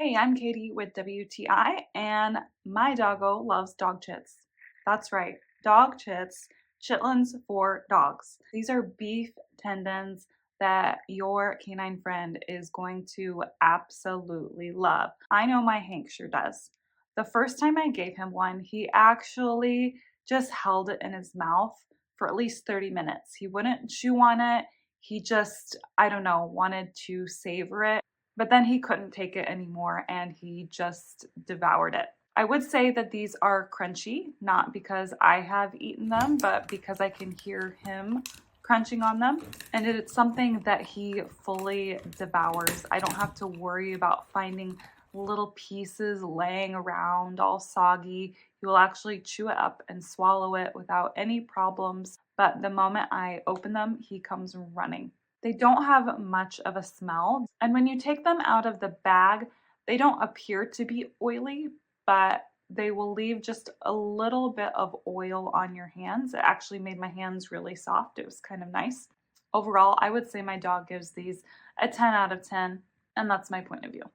Hey, I'm Katie with WTI, and my doggo loves dog chits. That's right, dog chits, chitlins for dogs. These are beef tendons that your canine friend is going to absolutely love. I know my Hank sure does. The first time I gave him one, he actually just held it in his mouth for at least 30 minutes. He wouldn't chew on it. He just, I don't know, wanted to savor it. But then he couldn't take it anymore and he just devoured it. I would say that these are crunchy, not because I have eaten them, but because I can hear him crunching on them. And it's something that he fully devours. I don't have to worry about finding little pieces laying around all soggy. He will actually chew it up and swallow it without any problems. But the moment I open them, he comes running. They don't have much of a smell. And when you take them out of the bag, they don't appear to be oily, but they will leave just a little bit of oil on your hands. It actually made my hands really soft. It was kind of nice. Overall, I would say my dog gives these a 10 out of 10, and that's my point of view.